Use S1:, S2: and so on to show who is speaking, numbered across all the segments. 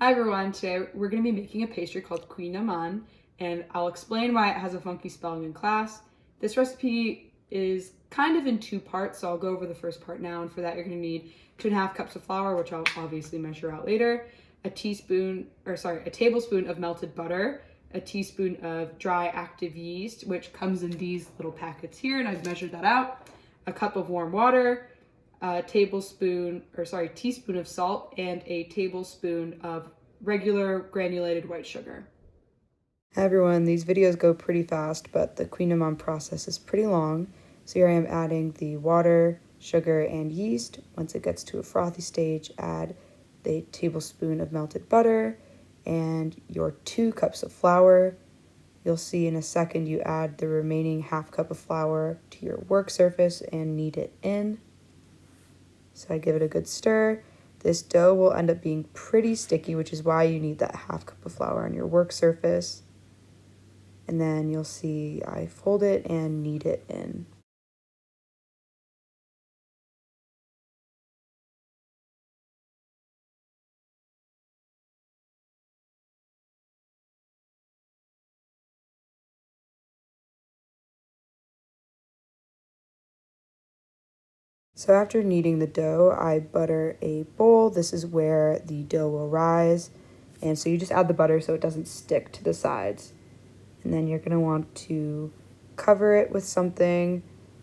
S1: Hi everyone, today we're going to be making a pastry called Kouign-Amann, and I'll explain why it has a funky spelling in class. This recipe is kind of in two parts, so I'll go over the first part now, and for that you're going to need 2.5 cups of flour, which I'll obviously measure out later, a tablespoon of melted butter, a teaspoon of dry active yeast, which comes in these little packets here, and I've measured that out, a cup of warm water, a teaspoon of salt, and a tablespoon of regular granulated white sugar.
S2: Hi everyone, these videos go pretty fast, but the Kouign-Amann process is pretty long. So here I am adding the water, sugar, and yeast. Once it gets to a frothy stage, add the tablespoon of melted butter and your 2 cups of flour. You'll see in a second you add the remaining half cup of flour to your work surface and knead it in. So I give it a good stir. This dough will end up being pretty sticky, which is why you need that half cup of flour on your work surface. And then you'll see I fold it and knead it in. So after kneading the dough, I butter a bowl. This is where the dough will rise. And so you just add the butter so it doesn't stick to the sides. And then you're going to want to cover it with something,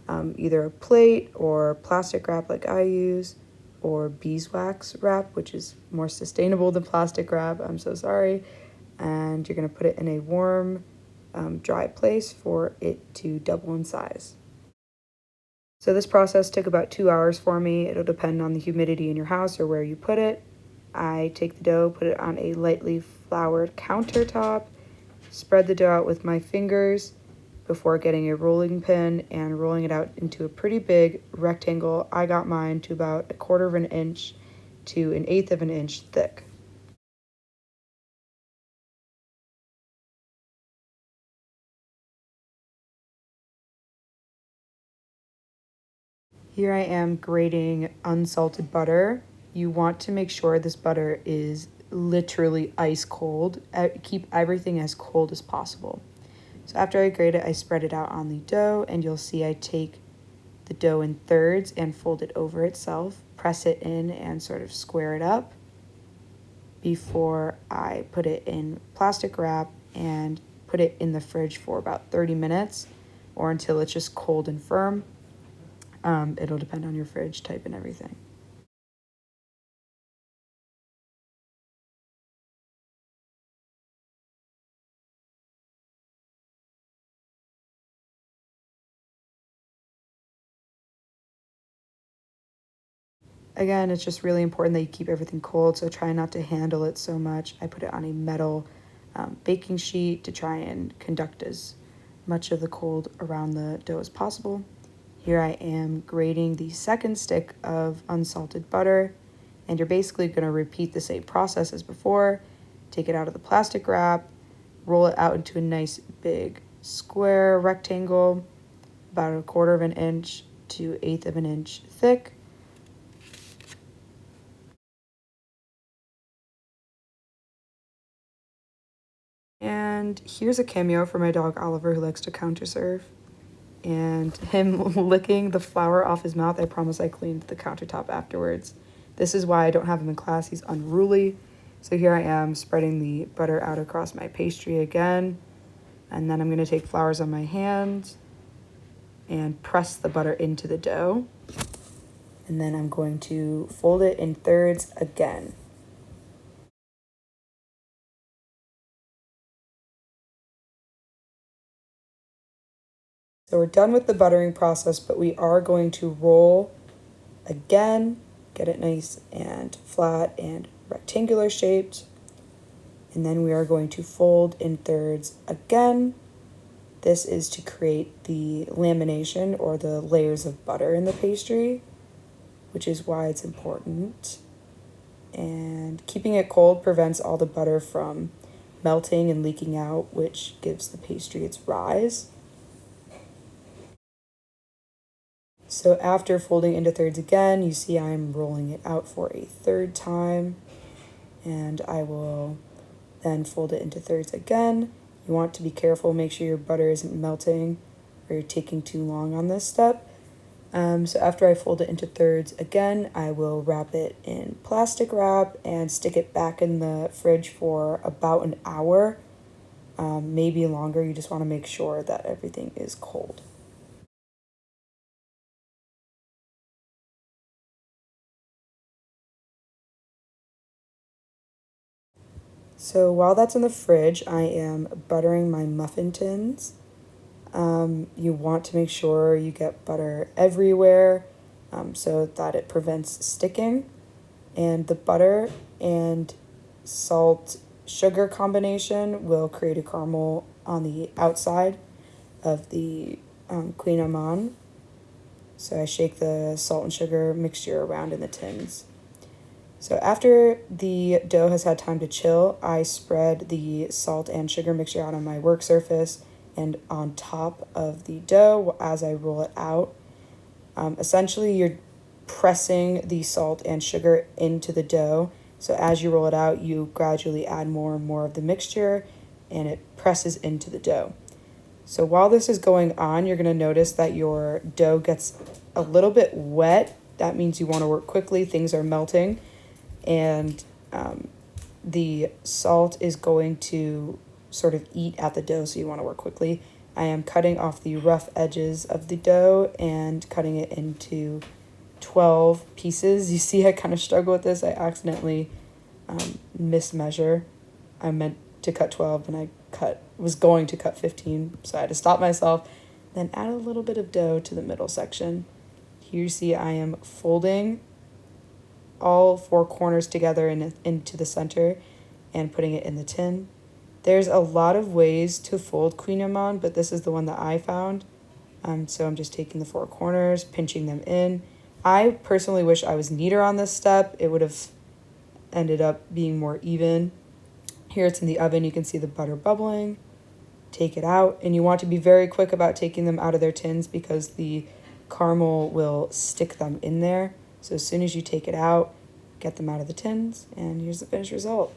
S2: either a plate or plastic wrap like I use, or beeswax wrap, which is more sustainable than plastic wrap. I'm so sorry. And you're going to put it in a warm, dry place for it to double in size. So this process took about 2 hours for me. It'll depend on the humidity in your house or where you put it. I take the dough, put it on a lightly floured countertop, spread the dough out with my fingers before getting a rolling pin and rolling it out into a pretty big rectangle. I got mine to about 1/4 of an inch to 1/8 of an inch thick. Here I am grating unsalted butter. You want to make sure this butter is literally ice cold. Keep everything as cold as possible. So after I grate it, I spread it out on the dough, and you'll see I take the dough in thirds and fold it over itself, press it in and sort of square it up before I put it in plastic wrap and put it in the fridge for about 30 minutes or until it's just cold and firm. It'll depend on your fridge type and everything. Again, it's just really important that you keep everything cold, so try not to handle it so much. I put it on a metal baking sheet to try and conduct as much of the cold around the dough as possible. Here I am grating the second stick of unsalted butter, and you're basically going to repeat the same process as before. Take it out of the plastic wrap, roll it out into a nice big square rectangle, about 1/4 of an inch to 1/8 of an inch thick. And here's a cameo for my dog Oliver, who likes to counter serve. And him licking the flour off his mouth. I promise I cleaned the countertop afterwards. This is why I don't have him in class. He's unruly. So here I am spreading the butter out across my pastry again. And then I'm going to take flours on my hands and press the butter into the dough. And then I'm going to fold it in thirds again. So we're done with the buttering process, but we are going to roll again, get it nice and flat and rectangular shaped. And then we are going to fold in thirds again. This is to create the lamination or the layers of butter in the pastry, which is why it's important. And keeping it cold prevents all the butter from melting and leaking out, which gives the pastry its rise. So after folding into thirds again, you see I'm rolling it out for a third time. and I will then fold it into thirds again. You want to be careful, make sure your butter isn't melting or you're taking too long on this step. So after I fold it into thirds again, I will wrap it in plastic wrap and stick it back in the fridge for about an hour, maybe longer. You just want to make sure that everything is cold. So while that's in the fridge, I am buttering my muffin tins. You want to make sure you get butter everywhere so that it prevents sticking. And the butter and salt sugar combination will create a caramel on the outside of the Kouign-Amann. So I shake the salt and sugar mixture around in the tins. So after the dough has had time to chill, I spread the salt and sugar mixture out on my work surface and on top of the dough as I roll it out. Essentially, you're pressing the salt and sugar into the dough. So as you roll it out, you gradually add more and more of the mixture and it presses into the dough. So while this is going on, you're going to notice that your dough gets a little bit wet. That means you want to work quickly, things are melting, and the salt is going to sort of eat at the dough, so you want to work quickly. I am cutting off the rough edges of the dough and cutting it into 12 pieces. You see I kind of struggle with this. I accidentally mismeasure. I meant to cut 12 and I was going to cut 15, so I had to stop myself, then add a little bit of dough to the middle section. Here you see I am folding all four corners together into the center and putting it in the tin. There's a lot of ways to fold Kouign-Amann, but this is the one that I found. So I'm just taking the four corners, pinching them in. I personally wish I was neater on this step. It would have ended up being more even. Here it's in the oven. You can see the butter bubbling. Take it out, and you want to be very quick about taking them out of their tins because the caramel will stick them in there. So as soon as you take it out, get them out of the tins, and here's the finished result.